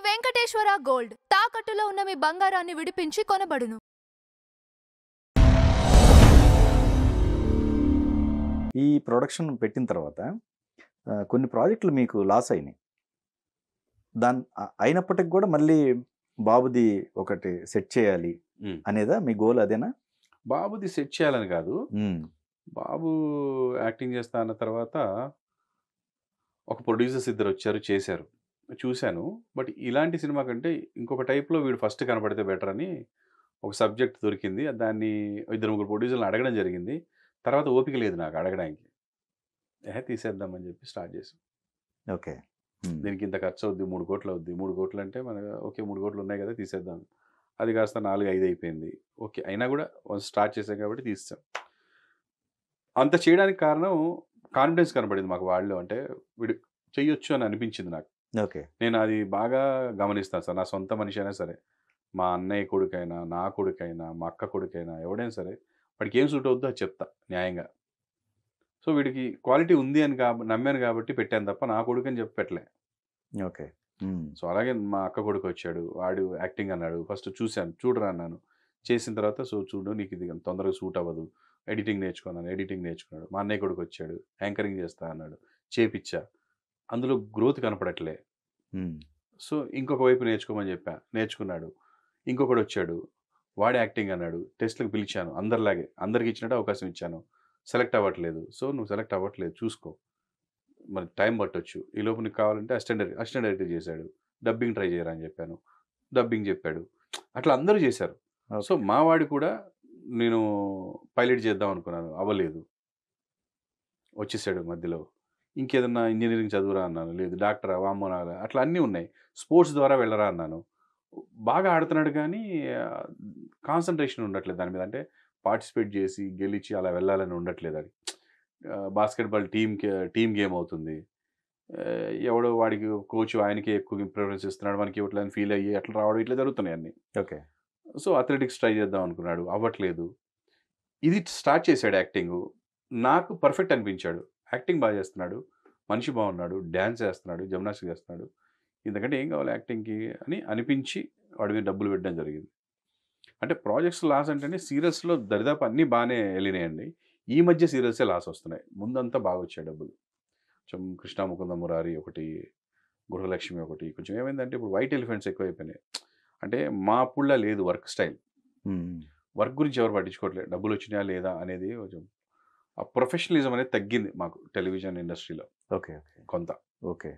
Venkateswara gold తాకట్టులో ఉన్న మీ బంగారాన్ని విడిపించి కొనబడును. ఈ ప్రొడక్షన్ పెట్టిన తర్వాత కొన్ని ప్రాజెక్టులు మీకు లాస్ అయినాయి. అయినప్పటికి కూడా మళ్ళీ బాబుది ఒకటి సెట్ చేయాలి అనేదా మీ గోల్? అదేనా? బాబుది సెట్ చేయాలని కాదు, బాబు యాక్టింగ్ చేస్తా అన్న తర్వాత ఒక ప్రొడ్యూసర్స్ ఇద్దరు వచ్చారు, చేశారు, చూశాను. బట్ ఇలాంటి సినిమా కంటే ఇంకొక టైప్లో వీడు ఫస్ట్ కనపడితే బెటర్ అని ఒక సబ్జెక్ట్ దొరికింది. దాన్ని ఇద్దరు ముగ్గురు ప్రొడ్యూసర్లను అడగడం జరిగింది. తర్వాత ఓపిక లేదు నాకు అడగడానికి. తీసేద్దామని చెప్పి స్టార్ట్ చేసాం. ఓకే, దీనికి ఇంత ఖర్చు అవుద్ది, 3 కోట్లు అవుద్ది. 3 కోట్లు అంటే మన ఓకే, 3 కోట్లు ఉన్నాయి కదా తీసేద్దాం. అది కాస్త 4-5 అయిపోయింది. ఓకే, అయినా కూడా స్టార్ట్ చేసాం కాబట్టి తీస్తాం. అంత చేయడానికి కారణం కాన్ఫిడెన్స్ కనపడింది మాకు వాళ్ళు. అంటే వీడు చెయ్యొచ్చు అని అనిపించింది నాకు. ఓకే, నేను అది బాగా గమనిస్తాను సార్. నా సొంత మనిషి అయినా సరే, మా అన్నయ్య కొడుకైనా, నా కొడుకైనా, మా అక్క కొడుకైనా, ఎవడైనా సరే వాడికి ఏం సూట్ అవుద్దో అది చెప్తా న్యాయంగా. సో వీడికి క్వాలిటీ ఉంది అని నమ్మాను కాబట్టి పెట్టాను తప్ప నా కొడుకు అని చెప్పి పెట్టలే. ఓకే. సో అలాగే మా అక్క కొడుకు వచ్చాడు, వాడు యాక్టింగ్ అన్నాడు. ఫస్ట్ చూశాను, చూడరా అన్నాను. చేసిన తర్వాత సో చూడు, నీకు ఇది తొందరగా సూట్ అవ్వదు, ఎడిటింగ్ నేర్చుకున్నాను. ఎడిటింగ్ నేర్చుకున్నాడు. మా అన్నయ్య కొడుకు వచ్చాడు, యాంకరింగ్ చేస్తా అన్నాడు, చేపిచ్చా. అందులో గ్రోత్ కనపడట్లే. సో ఇంకొక వైపు నేర్చుకోమని చెప్పా, నేర్చుకున్నాడు. ఇంకొకడు వచ్చాడు, వాడు యాక్టింగ్ అన్నాడు. టెస్ట్లకు పిలిచాను, అందరిలాగే అందరికి ఇచ్చినట్టు అవకాశం ఇచ్చాను. సెలెక్ట్ అవ్వట్లేదు. సో నువ్వు సెలెక్ట్ అవ్వట్లేదు, చూసుకో, మరి టైం పట్టొచ్చు, ఈ లోపు నీకు కావాలంటే అసిస్టెంట్ డైరెక్టర్ చేశాడు. డబ్బింగ్ ట్రై చేయరా అని చెప్పాను, డబ్బింగ్ చెప్పాడు. అట్లా అందరూ చేశారు. సో మా వాడు కూడా నేను పైలట్ చేద్దాం అనుకున్నాను, అవ్వలేదు, వచ్చేసాడు మధ్యలో. ఇంకేదన్నా ఇంజనీరింగ్ చదువురా అన్నాను, లేదు. డాక్టరా, వామ్మో నాగా, అట్లా అన్నీ ఉన్నాయి. స్పోర్ట్స్ ద్వారా వెళ్ళరా అన్నాను. బాగా ఆడుతున్నాడు కానీ కాన్సన్ట్రేషన్ ఉండట్లేదు దాని మీద. అంటే పార్టిసిపేట్ చేసి గెలిచి అలా వెళ్ళాలని ఉండట్లేదు. అది బాస్కెట్బాల్ టీమ్ గేమ్ అవుతుంది. ఎవడో వాడికి కోచ్ ఆయనకి ఎక్కువ ప్రిఫరెన్స్ ఇస్తున్నాడు, మనకి ఇవ్వట్లేదని ఫీల్ అయ్యి అట్లా రావడం, ఇట్లా జరుగుతున్నాయి అన్నీ. ఓకే. సో అథ్లెటిక్స్ ట్రై చేద్దాం అనుకున్నాడు, అవ్వట్లేదు. ఇది స్టార్ట్ చేశాడు యాక్టింగ్. నాకు పర్ఫెక్ట్ అనిపించాడు. యాక్టింగ్ బాగా చేస్తున్నాడు, మనిషి బాగున్నాడు, డ్యాన్స్ చేస్తున్నాడు, జిమ్నాస్టిక్ చేస్తున్నాడు, ఇంతకంటే ఏం కావాలి యాక్టింగ్కి అని అనిపించి వాడి మీద డబ్బులు పెట్టడం జరిగింది. అంటే ప్రాజెక్ట్స్ లాస్ అంటేనే సీరియల్స్లో దరిదాపు అన్నీ బాగానే వెళ్ళినాయండి. ఈ మధ్య సీరియల్సే లాస్ వస్తున్నాయి. ముందంతా బాగా వచ్చాయి డబ్బులు. కొంచెం కృష్ణ ముకుంద మురారి ఒకటి, గృహలక్ష్మి ఒకటి. కొంచెం ఏమైందంటే ఇప్పుడు వైట్ ఎలిఫెంట్స్ ఎక్కువైపోయినాయి. అంటే మా అప్పుడులా లేదు వర్క్ స్టైల్. వర్క్ గురించి ఎవరు పట్టించుకోవట్లేదు, డబ్బులు వచ్చినాయా లేదా అనేది. కొంచెం ఆ ప్రొఫెషనలిజం అనేది తగ్గింది మాకు టెలివిజన్ ఇండస్ట్రీలో. ఓకే, కొంత. ఓకే.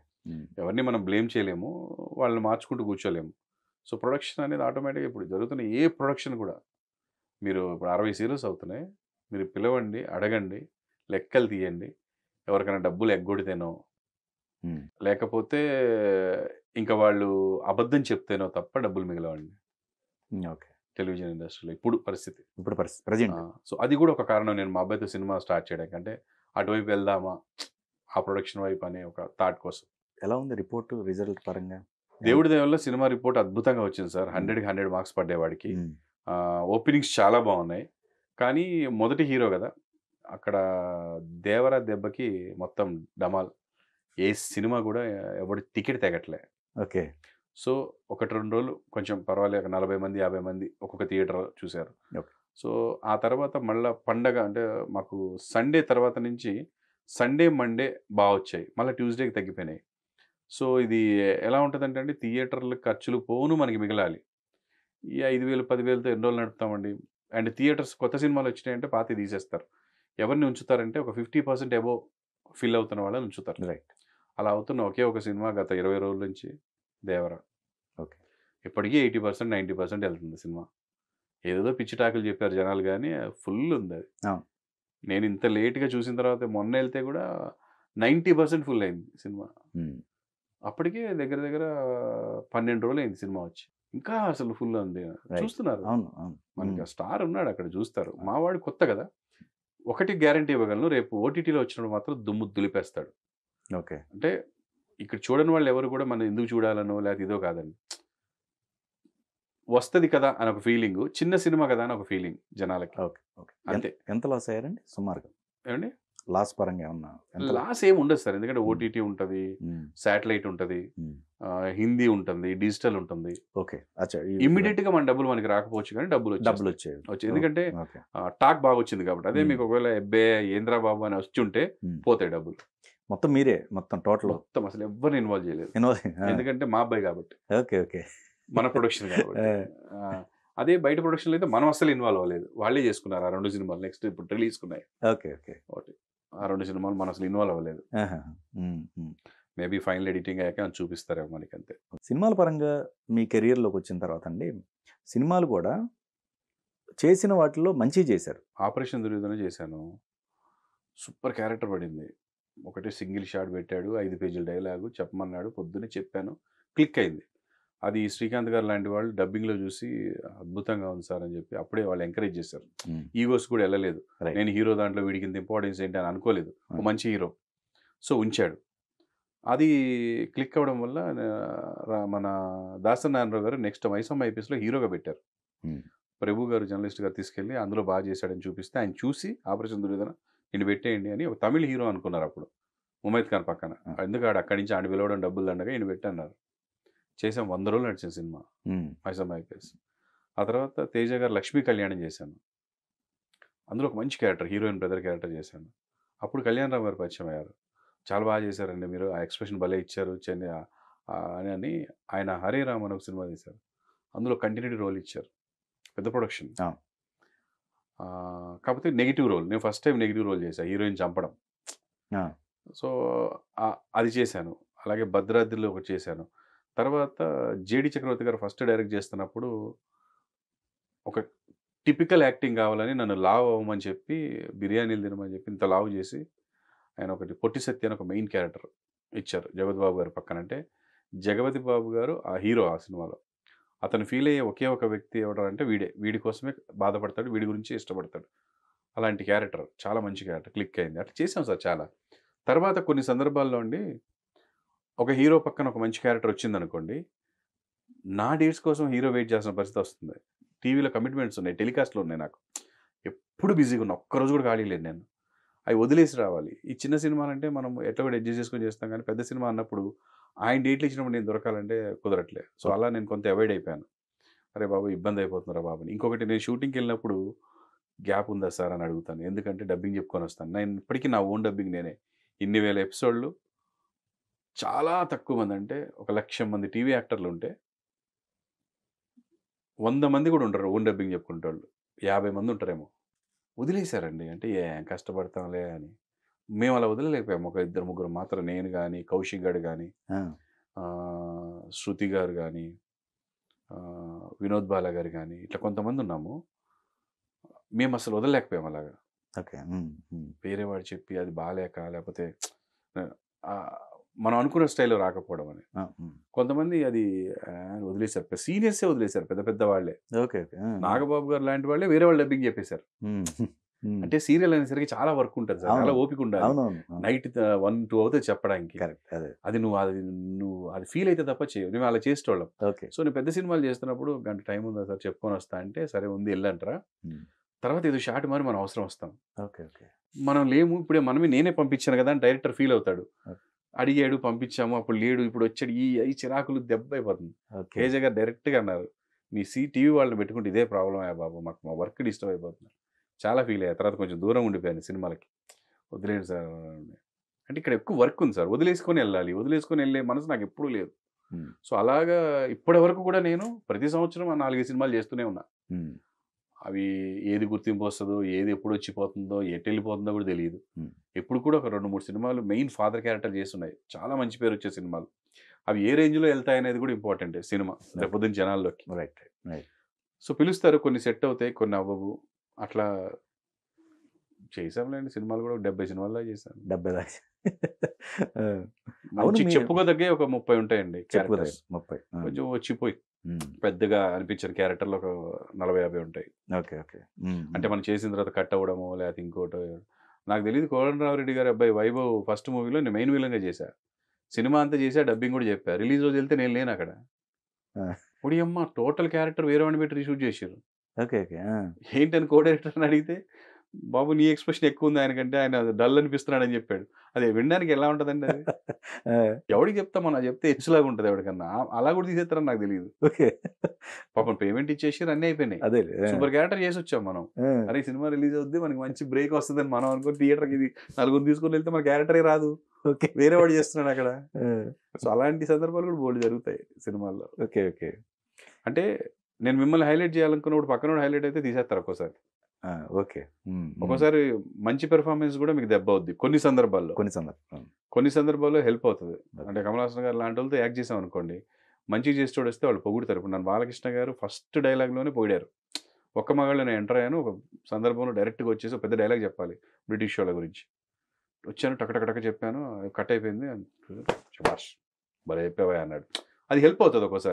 ఎవరిని మనం బ్లేమ్ చేయలేము, వాళ్ళని మార్చుకుంటూ కూర్చోలేము. సో ప్రొడక్షన్ అనేది ఆటోమేటిక్గా ఇప్పుడు జరుగుతున్న ఏ ప్రొడక్షన్ కూడా, మీరు ఇప్పుడు 60 సీరియల్స్ అవుతున్నాయి, మీరు పిలవండి, అడగండి, లెక్కలు తీయండి. ఎవరికైనా డబ్బులు ఎగ్గొడితేనో, లేకపోతే ఇంకా వాళ్ళు అబద్ధం చెప్తేనో తప్ప డబ్బులు మిగలవండి. ఓకే. టెలివిజన్ ఇండస్ట్రీలో ఇప్పుడు పరిస్థితి ప్రజెంట్. సో అది కూడా ఒక కారణం నేను మా అబ్బాయితో సినిమా స్టార్ట్ చేయడానికి. అంటే అటువైపు వెళ్దామా, ఆ ప్రొడక్షన్ వైపు అనే ఒక థాట్ కోసం. ఎలా ఉంది రిపోర్ట్, రిజల్ట్ పరంగా? దేవుడి దయ వల్ల సినిమా రిపోర్ట్ అద్భుతంగా వచ్చింది సార్. 100కి 100 మార్క్స్ పడ్డేవాడికి. ఓపెనింగ్స్ చాలా బాగున్నాయి. కానీ మొదటి హీరో కదా, అక్కడ దేవరా దెబ్బకి మొత్తం డమాల్. ఏ సినిమా కూడా ఎవడి టికెట్ తెగట్లే. ఓకే. సో 1-2 రోజులు కొంచెం పర్వాలేదు, 40 మంది 50 మంది ఒక్కొక్క థియేటర్ చూశారు. సో ఆ తర్వాత మళ్ళీ పండగ అంటే మాకు సండే తర్వాత నుంచి సండే మండే బాగా వచ్చాయి, మళ్ళీ ట్యూస్డేకి తగ్గిపోయినాయి. సో ఇది ఎలా ఉంటుందంటే అండి, థియేటర్ల ఖర్చులు పోను మనకి మిగలాలి. ఈ 5,000 10,000తో ఎన్ని రోజులు నడుపుతామండి. అండ్ థియేటర్స్ కొత్త సినిమాలు వచ్చినాయంటే పాత తీసేస్తారు. ఎవరిని ఉంచుతారంటే ఒక 50% అబోవ్ ఫిల్ అవుతున్న వాళ్ళని ఉంచుతారు. రైట్. అలా అవుతున్న ఒకే ఒక సినిమా గత 20 రోజుల నుంచి దేవరా. ఓకే. ఇప్పటికీ 80% 90% వెళ్తుంది సినిమా. ఏదేదో పిచ్చి టాకులు చెప్పారు జనాలు కానీ ఫుల్ ఉంది అది. నేను ఇంత లేట్గా చూసిన తర్వాత మొన్న వెళ్తే కూడా 90% ఫుల్ అయింది సినిమా. అప్పటికే దగ్గర దగ్గర 12 రోజులు అయింది సినిమా వచ్చి, ఇంకా అసలు ఫుల్ ఉంది. చూస్తున్నారు, మనకి స్టార్ ఉన్నాడు అక్కడ, చూస్తారు. మావాడు కొత్త కదా, ఒకటి గ్యారంటీ ఇవ్వగలను, రేపు ఓటీటీలో వచ్చినప్పుడు మాత్రం దుమ్ము దులిపేస్తాడు. ఓకే. అంటే ఇక్కడ చూడని వాళ్ళు ఎవరు కూడా మనం ఎందుకు చూడాలనో లేకపోతే ఇదో కాదండి, వస్తుంది కదా అని ఒక ఫీలింగ్, చిన్న సినిమా కదా అని ఒక ఫీలింగ్ జనాలకి. ఓకే. ఓకే. అంతే. ఎంత లాస్ అయ్యారండి సుమారుగా? ఏమండి లాస్ పరంగా ఏమన్నా ఎంత? లాస్ ఏమి ఉండదు సార్, ఎందుకంటే ఓటీటీ ఉంటుంది, శాటిలైట్ ఉంటుంది, హిందీ ఉంటుంది, డిజిటల్ ఉంటుంది. ఓకే, అచ్చా, ఇమ్మీడియట్ గా మన డబ్బులు మనకి రాకపోవచ్చు కానీ డబ్బులు డబ్బులు వచ్చేవి. వచ్చాయి, ఎందుకంటే ఓకే. టాక్ బాగా వచ్చింది కాబట్టి. అదే మీకు ఒకవేళ ఎబ్బే ఏంద్రా బాబు అని వచ్చి ఉంటే పోతాయి డబ్బులు. మొత్తం మీరే మొత్తం టోటల్ మొత్తం అసలు ఎవరిని ఇన్వాల్వ్ చేయలేదు, ఇన్వాల్వ్. ఎందుకంటే మా అబ్బాయి కాబట్టి, ఓకే ఓకే. మన ప్రొడక్షన్ కాబట్టి. అదే బయట ప్రొడక్షన్ అయితే మనం అసలు ఇన్వాల్వ్ అవ్వలేదు, వాళ్ళే చేసుకున్నారు ఆ 2 సినిమాలు. నెక్స్ట్ ఇప్పుడు రిలీజ్ కున్నాయి ఓకే ఓకే. ఒకటి, ఆ 2 సినిమాలు మనం అసలు ఇన్వాల్వ్ అవ్వలేదు. మేబీ ఫైనల్ ఎడిటింగ్ అయ్యాక అని చూపిస్తారేమో మనకి, అంతే. సినిమాల పరంగా మీ కెరియర్లోకి వచ్చిన తర్వాత అండి, సినిమాలు కూడా చేసిన వాటిలో మంచి చేశారు. ఆపరేషన్ దుర్యోధన చేశాను, సూపర్ క్యారెక్టర్ పడింది. ఒకటే సింగిల్ షాట్ పెట్టాడు, 5 పేజీల డైలాగు చెప్పమన్నాడు, పొద్దున్నే చెప్పాను, క్లిక్ అయింది. అది శ్రీకాంత్ గారు లాంటి వాళ్ళు డబ్బింగ్లో చూసి అద్భుతంగా ఉంది సార్ అని చెప్పి అప్పుడే వాళ్ళు ఎంకరేజ్ చేశారు. ఈగోస్ కూడా వెళ్ళలేదు, నేను హీరో దాంట్లో వీడికి ఇంత ఇంపార్టెన్స్ ఏంటి అని అనుకోలేదు, మంచి హీరో సో ఉంచాడు. అది క్లిక్ అవ్వడం వల్ల మన దాసరి నారాయణరావు గారు నెక్స్ట్ మైసమ్మ ఐపీఎస్లో హీరోగా పెట్టారు. ప్రభు గారు జర్నలిస్ట్ గారు తీసుకెళ్ళి అందులో బాగా చేశాడని చూపిస్తే ఆయన చూసి ఆపరేషన్ దుర్యోధన నేను పెట్టేయండి అని ఒక తమిళ హీరో అనుకున్నారు అప్పుడు, ముమైత్ ఖాన్ పక్కన. ఎందుకు అక్కడి నుంచి ఆడి పిలవడం డబ్బులు దండగా ఈయన పెట్టన్నారు. చేసాం, 100 రోజులు నడిచిన సినిమా మైసమ్మ ఐపీఎస్. ఆ తర్వాత తేజ గారు లక్ష్మీ కళ్యాణం చేశాను, అందులో ఒక మంచి క్యారెక్టర్, హీరోయిన్ బ్రదర్ క్యారెక్టర్ చేశాను. అప్పుడు కళ్యాణ్ రావు గారు పరిచయం అయ్యారు. చాలా బాగా చేశారండి మీరు, ఆ ఎక్స్ప్రెషన్ భలే ఇచ్చారు అని ఆయన హరే రామ్ అని ఒక సినిమా తీశారు, అందులో కంటిన్యూటీ రోల్ ఇచ్చారు, పెద్ద ప్రొడక్షన్. కాకపోతే నెగిటివ్ రోల్, నేను ఫస్ట్ టైం నెగిటివ్ రోల్ చేశాను, హీరోయిన్ చంపడం. సో అది చేశాను. అలాగే భద్రాద్రిలో ఒకటి చేశాను. తర్వాత జేడి చక్రవర్తి గారు ఫస్ట్ డైరెక్ట్ చేస్తున్నప్పుడు ఒక టిపికల్ యాక్టింగ్ కావాలని నన్ను లావ్ అవ్వమని చెప్పి, బిర్యానీలు తినమని చెప్పి ఇంత లావ్ చేసి ఆయన ఒకటి పొట్టి సత్య అని ఒక మెయిన్ క్యారెక్టర్ ఇచ్చారు జగపతి బాబు గారు పక్కన. అంటే జగపతి బాబు గారు ఆ హీరో ఆ సినిమాలో, అతను ఫీల్ అయ్యే ఒకే ఒక వ్యక్తి ఎవడంటే వీడి కోసమే బాధపడతాడు, వీడి గురించి ఇష్టపడతాడు, అలాంటి క్యారెక్టర్ చాలా మంచి క్యారెక్టర్, క్లిక్ అయింది. అట్లా చేసాం సార్ చాలా. తర్వాత కొన్ని సందర్భాల్లో అండి ఒక హీరో పక్కన ఒక మంచి క్యారెక్టర్ వచ్చిందనుకోండి, నా డేట్స్ కోసం హీరో వెయిట్ చేసిన పరిస్థితి వస్తుంది. టీవీలో కమిట్మెంట్స్ ఉన్నాయి, టెలికాస్ట్లో ఉన్నాయి, నాకు ఎప్పుడు బిజీగా ఉన్నా, ఒక్కరోజు కూడా ఖాళీ లేదు నేను, అవి వదిలేసి రావాలి. ఈ చిన్న సినిమాలంటే మనం ఎట్లా కూడా అడ్జస్ట్ చేసుకొని చేస్తాం, కానీ పెద్ద సినిమా అన్నప్పుడు ఆయన డేట్లు ఇచ్చినప్పుడు నేను దొరకాలంటే కుదరట్లేదు. సో అలా నేను కొంత అవాయిడ్ అయిపోయాను. అరే బాబు ఇబ్బంది అయిపోతున్నారా బాబుని. ఇంకొకటి, నేను షూటింగ్కి వెళ్ళినప్పుడు గ్యాప్ ఉందా సార్ అని అడుగుతాను, ఎందుకంటే డబ్బింగ్ చెప్పుకొని వస్తాను. నేను ఇప్పటికీ నా ఓన్ డబ్బింగ్ నేనే, ఇన్ని వేల ఎపిసోడ్లు, చాలా తక్కువ మంది, అంటే 1,00,000 మంది టీవీ యాక్టర్లు ఉంటే 100 మంది కూడా ఉంటారు ఓన్ డబ్బింగ్ చెప్పుకుంటే వాళ్ళు, 50 మంది ఉంటారేమో. వదిలేశారండి, అంటే ఏం కష్టపడతాంలే అని. మేము అలా వదిలేకపోయాము, ఒక 2-3 మాత్రం, నేను కానీ, కౌశిక్ గారు కానీ, శృతి గారు కానీ, వినోద్ బాలా గారు కానీ, ఇట్లా కొంతమంది ఉన్నాము, మేము అసలు వదలలేకపోయాము అలాగా. ఓకే. వేరే వాడు చెప్పి అది బాగాలేక, లేకపోతే మనం అనుకున్న స్టైల్లో రాకపోవడం అని. కొంతమంది అది వదిలేశారు, సీనియర్సే వదిలేశారు, పెద్ద పెద్ద వాళ్ళే. Okay okay. నాగబాబు గారు లాంటి వాళ్ళే వేరే వాళ్ళు డబ్బింగ్ చెప్పేశారు. అంటే సీరియల్ అనేసరికి చాలా వర్క్ ఉంటుంది సార్, చాలా ఓపిక ఉండాలి. నైట్ 1-2 అవుతుంది చెప్పడానికి. అది నువ్వు అది ఫీల్ అయితే తప్ప చేయవు, మేము అలా చేసేవాళ్ళం. సో నేను పెద్ద సినిమాలు చేస్తున్నప్పుడు గంట టైం ఉందా సార్ చెప్పుకొని వస్తా అంటే, సరే ఉంది వెళ్ళంటారా, తర్వాత ఏదో షార్ట్ మరి మనం అవసరం వస్తాం, మనం లేము ఇప్పుడే, మనమే నేనే పంపించాను కదా అని డైరెక్టర్ ఫీల్ అవుతాడు. అడిగాడు, పంపించాము, అప్పుడు లేడు, ఇప్పుడు వచ్చాడు, ఈ చిరాకులు దెబ్బ అయిపోతుంది. కేజ గారు డైరెక్ట్గా అన్నారు, మీ టీవీ వాళ్ళని పెట్టుకుంటే ఇదే ప్రాబ్లం అయ్యా బాబు, మాకు మా వర్క్ డిస్టర్బ్ అయిపోతుంది. చాలా ఫీల్ అయ్యా. తర్వాత కొంచెం దూరం ఉండిపోయాను సినిమాలకి, వదిలేడు సార్ అంటే ఇక్కడ ఎక్కువ వర్క్ ఉంది సార్, వదిలేసుకొని వెళ్ళాలి, వదిలేసుకొని వెళ్ళే మనసు నాకు ఎప్పుడూ లేదు. సో అలాగా ఇప్పటి వరకు కూడా నేను ప్రతి సంవత్సరం 4 సినిమాలు చేస్తూనే ఉన్నా. అవి ఏది గుర్తింపు వస్తుందో, ఏది ఎప్పుడు వచ్చిపోతుందో, ఎటు వెళ్ళిపోతుందో కూడా తెలియదు. ఎప్పుడు కూడా ఒక 2-3 సినిమాలు మెయిన్ ఫాదర్ క్యారెక్టర్ చేస్తున్నాయి, చాలా మంచి పేరు వచ్చే సినిమాలు. అవి ఏ రేంజ్లో వెళ్తాయి అనేది కూడా ఇంపార్టెంట్ సినిమా రేపొద్దున జనాల్లోకి. సో పిలుస్తారు, కొన్ని సెట్ అవుతాయి, కొన్ని అవ్వవు, అట్లా చేసాంలేండి. సినిమాలు కూడా 70 సినిమాలు దాకా చేశాను. 70 దాకా చెప్పుకోదగ్గే ఒక 30 ఉంటాయండి క్యారెక్టర్స్. 30 కొంచెం వచ్చిపోయి పెద్దగా అనిపించిన క్యారెక్టర్లు ఒక 40-50 ఉంటాయి. అంటే మనం చేసిన తర్వాత కట్ అవ్వడమో లేకపోతే ఇంకోటో. నాకు తెలియదు, కోదండరామిరెడ్డి గారి అబ్బాయి వైభవ్ ఫస్ట్ మూవీలో నేను మెయిన్ విలన్గా చేశా, సినిమా అంతా చేశా, డబ్బింగ్ కూడా చెప్పా. రిలీజ్ రోజు వెళ్తే నేను లేను అక్కడ. ఇప్పుడు అమ్మ టోటల్ క్యారెక్టర్ వేరే వాడిని పెట్టి రీషూట్ చేసారు. ఏంటని కో డైరెక్టర్ అని అడిగితే, బాబు నీ ఎక్స్ప్రెషన్ ఎక్కువ ఉంది ఆయనకంటే, ఆయన డల్ అనిపిస్తున్నాడు అని చెప్పాడు. అది వినడానికి ఎలా ఉంటదండి అది? ఆ, ఎవడికి చెప్తాం మనం, అది చెప్తే హెచ్చులాగా ఉంటది ఎవరికన్నా. అలా కూడా తీసేస్తారని నాకు తెలియదు. ఓకే. పాపం పేమెంట్ ఇచ్చేసి అన్నీ అయిపోయినాయి. అదే. సూపర్ క్యారెక్టర్ చేసి వచ్చాం మనం. అరే సినిమా రిలీజ్ అవుద్ది, మనకి మంచి బ్రేక్ వస్తుందని మనం అనుకుని థియేటర్కి ఇది నలుగురు తీసుకొని వెళ్తే మన క్యారెక్టరే రాదు, ఓకే. వేరే వాడు చేస్తున్నాడు అక్కడ. సో అలాంటి సందర్భాలు కూడా బోల్డ్ జరుగుతాయి సినిమాల్లో. ఓకే. ఓకే. అంటే నేను మిమ్మల్ని హైలైట్ చేయాలనుకున్నప్పుడు పక్కన హైలైట్ అయితే తీసేస్తారు ఒక్కోసారి. ఓకే. ఒక్కోసారి మంచి పెర్ఫార్మెన్స్ కూడా మీకు దెబ్బ అవుద్ది కొన్ని సందర్భాల్లో. కొన్ని సందర్భాల్లో హెల్ప్ అవుతుంది. అంటే కమల్ హాసన్ గారు లాంటి వాళ్ళతో యాక్ట్ చేసాం అనుకోండి, మంచిగా చేసి చూడొస్తే వాళ్ళు పొగుడుతారు. ఇప్పుడు నన్ను బాలకృష్ణ గారు ఫస్ట్ డైలాగ్లోనే పొగిడారు. ఒక్క మగాళ్ళు నేను ఎంటర్ అయ్యాను, ఒక సందర్భంలో డైరెక్ట్గా వచ్చేసి ఒక పెద్ద డైలాగ్ చెప్పాలి బ్రిటిష్ వాళ్ళ గురించి. వచ్చాను, టకటక చెప్పాను, కట్ అయిపోయింది. శభాష్ భలే చెప్పావా అన్నాడు. అది హెల్ప్ అవుతుంది ఒక్కోసారి.